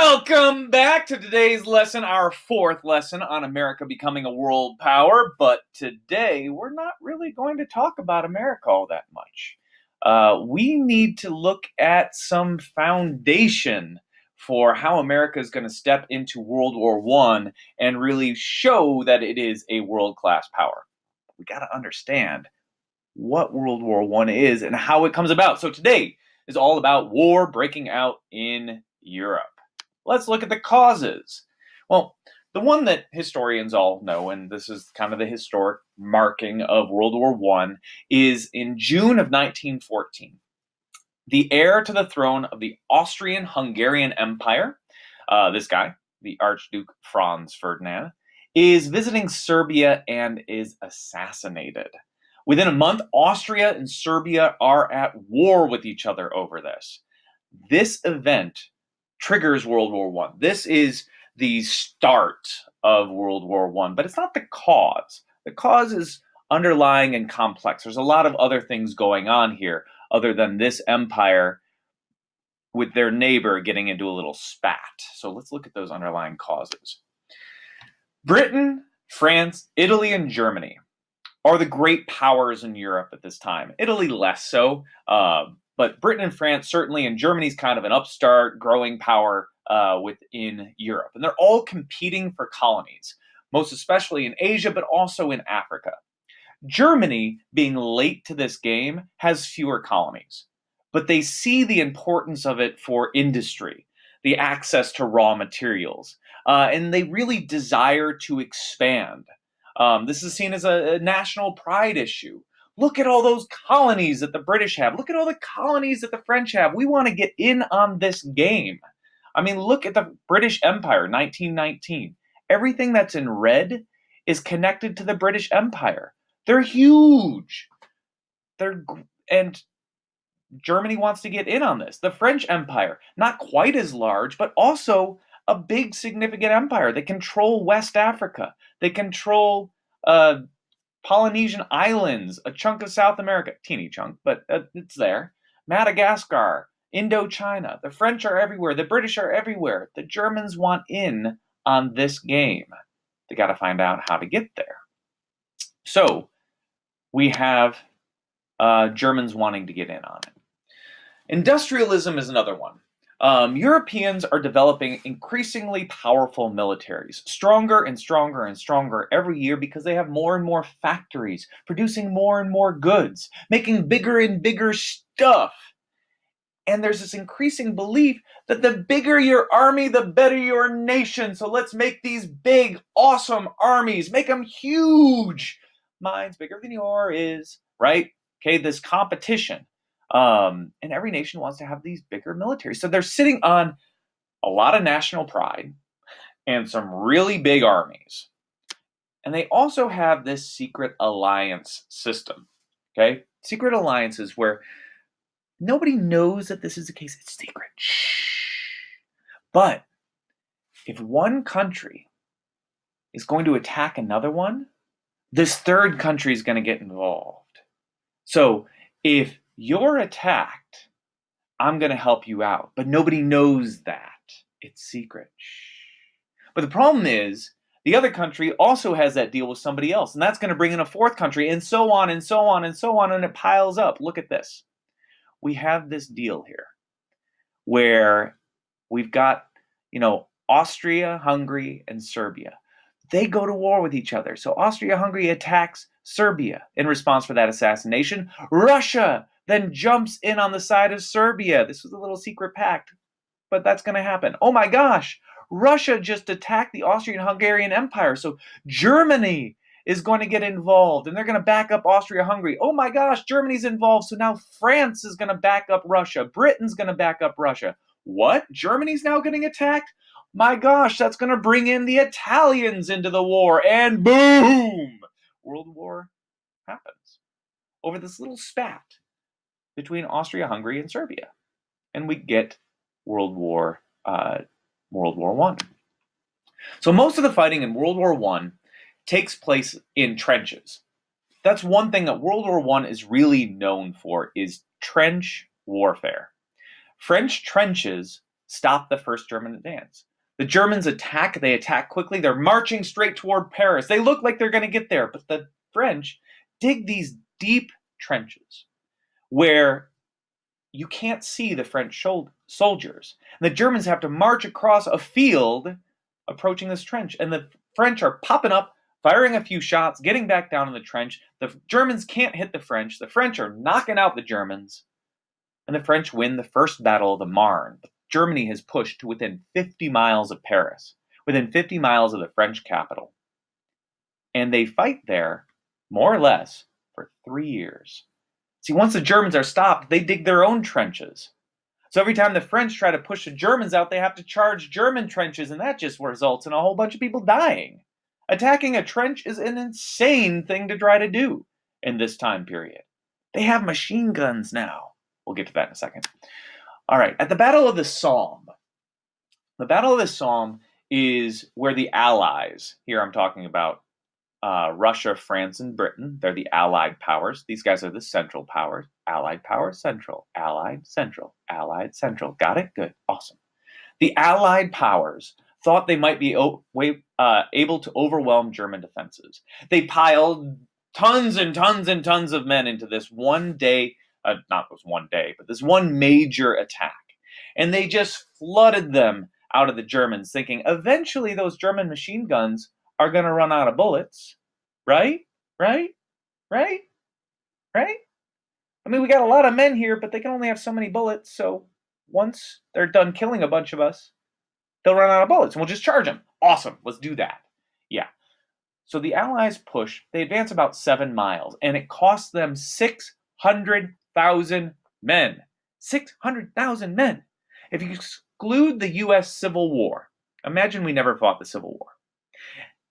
Welcome back to today's lesson, our fourth lesson on America becoming a world power. But today, we're not really going to talk about America all that much. We need to look at some foundation for how America is going to step into World War I and really show that it is a world-class power. We got to understand what World War I is and how it comes about. So today is all about war breaking out in Europe. Let's look at the causes. Well, the one that historians all know, and this is kind of the historic marking of World War I, is in June of 1914. The heir to the throne of the Austrian-Hungarian Empire, this guy, the Archduke Franz Ferdinand, is visiting Serbia and is assassinated. Within a month, Austria and Serbia are at war with each other over this. This event triggers World War I. This is the start of World War I, but it's not the cause. The cause is underlying and complex. There's a lot of other things going on here other than this empire with their neighbor getting into a little spat. So let's look at those underlying causes. Britain, France, Italy, and Germany are the great powers in Europe at this time. Italy less so, but Britain and France certainly, and Germany's kind of an upstart, growing power within Europe. And they're all competing for colonies, most especially in Asia, but also in Africa. Germany, being late to this game, has fewer colonies, but they see the importance of it for industry, the access to raw materials, and they really desire to expand. This is seen as a national pride issue. Look at all those colonies that the British have. Look at all the colonies that the French have. We want to get in on this game. I mean, look at the British Empire, 1919. Everything that's in red is connected to the British Empire. They're huge. And Germany wants to get in on this. The French Empire, not quite as large, but also a big, significant empire. They control West Africa. They control Polynesian islands, a chunk of South America, teeny chunk, but it's there. Madagascar, Indochina. The French are everywhere. The British are everywhere. The Germans want in on this game. They got to find out how to get there. So we have Germans wanting to get in on it. Industrialism is another one. Europeans are developing increasingly powerful militaries, stronger and stronger and stronger every year because they have more and more factories, producing more and more goods, making bigger and bigger stuff. And there's this increasing belief that the bigger your army, the better your nation. So let's make these big, awesome armies, make them huge. Mine's bigger than yours, right? Okay, this competition. And every nation wants to have these bigger militaries. So they're sitting on a lot of national pride and some really big armies. And they also have this secret alliance system. Okay? Secret alliances where nobody knows that this is the case. It's secret. Shh. But if one country is going to attack another one, this third country is going to get involved. So if you're attacked, I'm going to help you out. But nobody knows that. It's secret. Shh. But the problem is, the other country also has that deal with somebody else. And that's going to bring in a fourth country, and so on, and so on, and so on, and it piles up. Look at this. We have this deal here where we've got, Austria, Hungary, and Serbia. They go to war with each other. So Austria-Hungary attacks Serbia in response for that assassination. Russia then jumps in on the side of Serbia. This was a little secret pact, but that's going to happen. Oh my gosh, Russia just attacked the Austrian-Hungarian Empire. So Germany is going to get involved, and they're going to back up Austria-Hungary. Oh my gosh, Germany's involved. So now France is going to back up Russia. Britain's going to back up Russia. What? Germany's now getting attacked? My gosh, that's going to bring in the Italians into the war, and boom! World War happens over this little spat between Austria-Hungary and Serbia. And we get World War I. So most of the fighting in World War I takes place in trenches. That's one thing that World War I is really known for, is trench warfare. French trenches stop the first German advance. The Germans attack. They attack quickly. They're marching straight toward Paris. They look like they're going to get there, but the French dig these deep trenches where you can't see the French soldiers. And the Germans have to march across a field approaching this trench. And the French are popping up, firing a few shots, getting back down in the trench. The Germans can't hit the French. The French are knocking out the Germans. And the French win the first battle of the Marne. Germany has pushed to within 50 miles of Paris, within 50 miles of the French capital. And they fight there, more or less, for 3 years. See, once the Germans are stopped, they dig their own trenches. So every time the French try to push the Germans out, they have to charge German trenches, and that just results in a whole bunch of people dying. Attacking a trench is an insane thing to try to do in this time period. They have machine guns now. We'll get to that in a second. All right, at the Battle of the Somme. The Battle of the Somme is where the Allies, here I'm talking about Russia, France, and Britain. They're the Allied powers. These guys are the Central powers. Allied powers, Central. Allied, Central. Allied, Central. Got it? Good. Awesome. The Allied powers thought they might be able to overwhelm German defenses. They piled tons and tons and tons of men into this one day, not this one day, but this one major attack. And they just flooded them out of the Germans, thinking eventually those German machine guns are going to run out of bullets. Right? Right? Right? Right? I mean, we got a lot of men here, but they can only have so many bullets. So once they're done killing a bunch of us, they'll run out of bullets and we'll just charge them. Awesome. Let's do that. Yeah. So the Allies push. They advance about 7 miles, and it costs them 600,000 men. 600,000 men. If you exclude the U.S. Civil War, imagine we never fought the Civil War,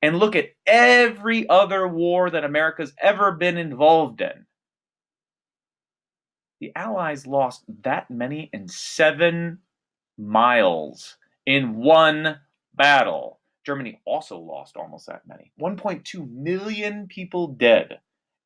and look at every other war that America's ever been involved in. The Allies lost that many in 7 miles in one battle. Germany also lost almost that many. 1.2 million people dead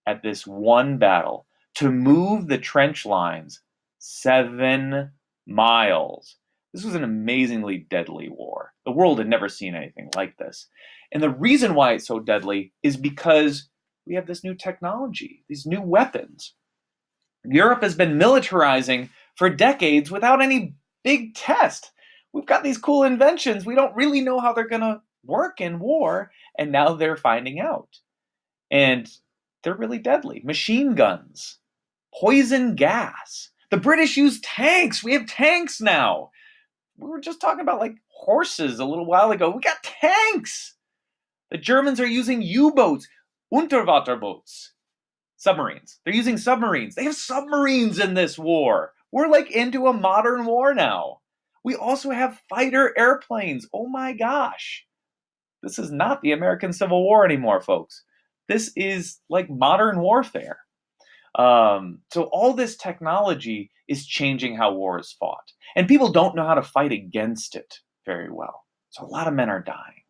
at this one battle to move the trench lines 7 miles. This was an amazingly deadly war. The world had never seen anything like this. And the reason why it's so deadly is because we have this new technology, these new weapons. Europe has been militarizing for decades without any big test. We've got these cool inventions. We don't really know how they're going to work in war, and now they're finding out. And they're really deadly. Machine guns, poison gas. The British use tanks. We have tanks now. We were just talking about like horses a little while ago. We got tanks. The Germans are using U-boats, Unterwasserboats, submarines. They're using submarines. They have submarines in this war. We're like into a modern war now. We also have fighter airplanes. Oh my gosh. This is not the American Civil War anymore, folks. This is like modern warfare. So all this technology is changing how war is fought. And people don't know how to fight against it very well. So a lot of men are dying.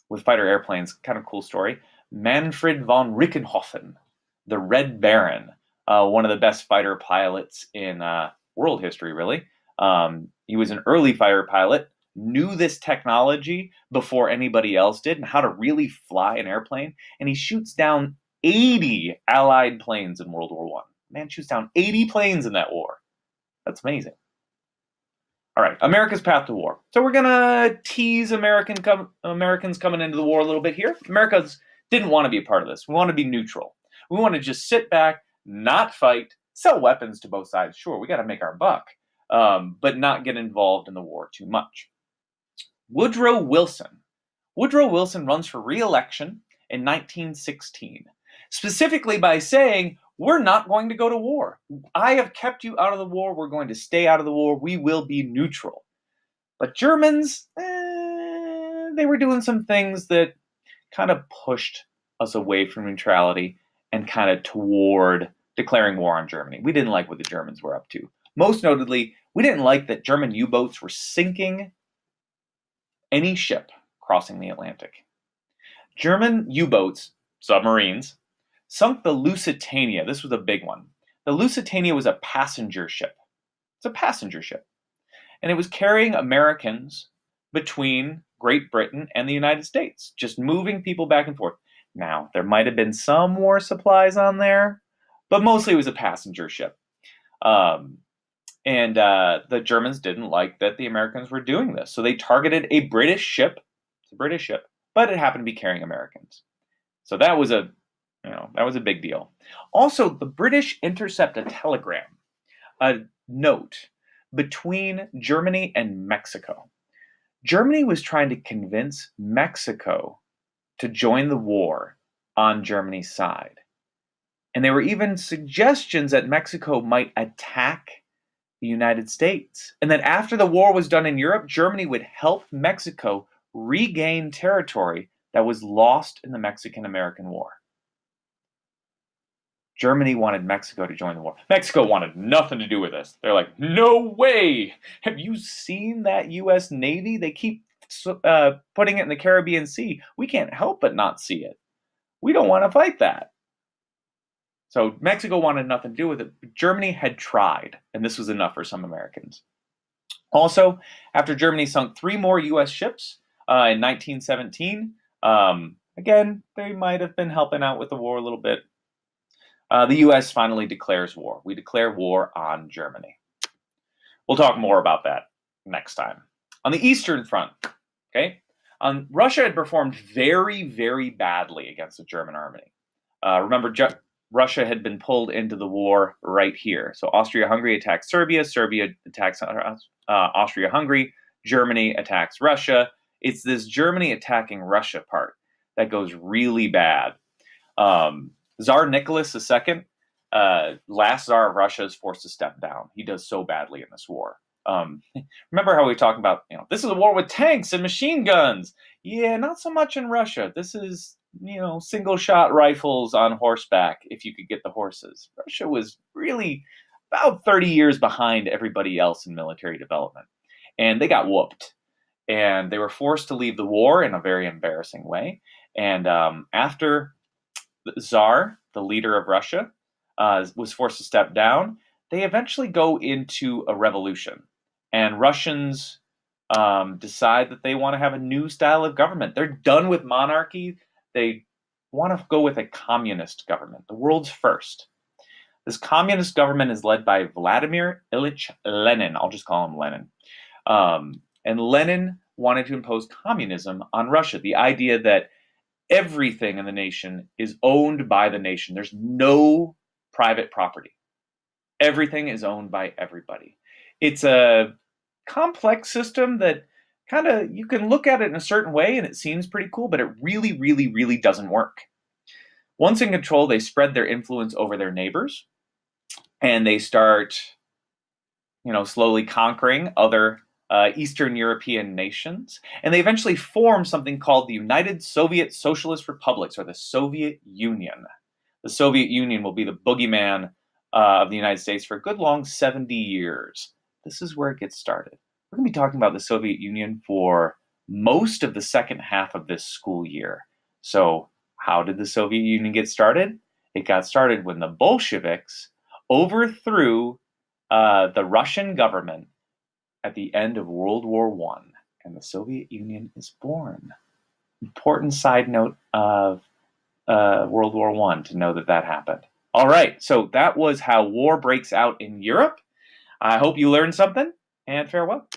With fighter airplanes, kind of cool story. Manfred von Richthofen, the Red Baron, one of the best fighter pilots in world history, really. He was an early fighter pilot, knew this technology before anybody else did and how to really fly an airplane. And he shoots down 80 Allied planes in World War I. Man shoots down 80 planes in that war. That's amazing. All right, America's path to war. So we're going to tease Americans coming into the war a little bit here. Americans didn't want to be a part of this. We want to be neutral. We want to just sit back, not fight, sell weapons to both sides. Sure, we got to make our buck, but not get involved in the war too much. Woodrow Wilson. Woodrow Wilson runs for re-election in 1916, specifically by saying, we're not going to go to war. I have kept you out of the war. We're going to stay out of the war. We will be neutral. But Germans, they were doing some things that kind of pushed us away from neutrality and kind of toward declaring war on Germany. We didn't like what the Germans were up to. Most notably, we didn't like that German U-boats were sinking any ship crossing the Atlantic. German U-boats, submarines, sunk the Lusitania. This was a big one. The Lusitania was a passenger ship. It's a passenger ship. and it was carrying Americans between Great Britain and the United States, just moving people back and forth. Now, there might have been some war supplies on there, but mostly it was a passenger ship. And the Germans didn't like that the Americans were doing this, so they targeted a British ship. It's a British ship, but it happened to be carrying Americans. So that was a big deal. Also, the British intercept a telegram, a note between Germany and Mexico. Germany was trying to convince Mexico to join the war on Germany's side. And there were even suggestions that Mexico might attack the United States. And that after the war was done in Europe, Germany would help Mexico regain territory that was lost in the Mexican-American War. Germany wanted Mexico to join the war. Mexico wanted nothing to do with this. They're like, no way! Have you seen that U.S. Navy? They keep putting it in the Caribbean Sea. We can't help but not see it. We don't want to fight that. So Mexico wanted nothing to do with it. But Germany had tried, and this was enough for some Americans. Also, after Germany sunk 3 more U.S. ships in 1917, again, they might have been helping out with the war a little bit. The U.S. finally declares war. We declare war on Germany. We'll talk more about that next time. On the Eastern Front, okay, Russia had performed very, very badly against the German army. Remember, Russia had been pulled into the war right here. So Austria-Hungary attacks Serbia. Serbia attacks Austria-Hungary. Germany attacks Russia. It's this Germany attacking Russia part that goes really bad. Tsar Nicholas II, last Tsar of Russia, is forced to step down. He does so badly in this war. Remember how we talk about, this is a war with tanks and machine guns. Yeah, not so much in Russia. This is, single shot rifles on horseback, if you could get the horses. Russia was really about 30 years behind everybody else in military development. And they got whooped. And they were forced to leave the war in a very embarrassing way. And after the Tsar, the leader of Russia, was forced to step down, they eventually go into a revolution. And Russians decide that they want to have a new style of government. They're done with monarchy. They want to go with a communist government, the world's first. This communist government is led by Vladimir Ilyich Lenin. I'll just call him Lenin. And Lenin wanted to impose communism on Russia, the idea that everything in the nation is owned by the nation. There's no private property. Everything is owned by everybody. It's a complex system that you can look at it in a certain way and it seems pretty cool, but it really, really, really doesn't work. Once in control, they spread their influence over their neighbors and they start, slowly conquering other Eastern European nations. And they eventually form something called the United Soviet Socialist Republics, or the Soviet Union. The Soviet Union will be the boogeyman of the United States for a good long 70 years. This is where it gets started. We're going to be talking about the Soviet Union for most of the second half of this school year. So how did the Soviet Union get started? It got started when the Bolsheviks overthrew the Russian government at the end of World War I, and the Soviet Union is born. Important side note of World War I to know that happened. All right, so that was how war breaks out in Europe. I hope you learned something, and farewell.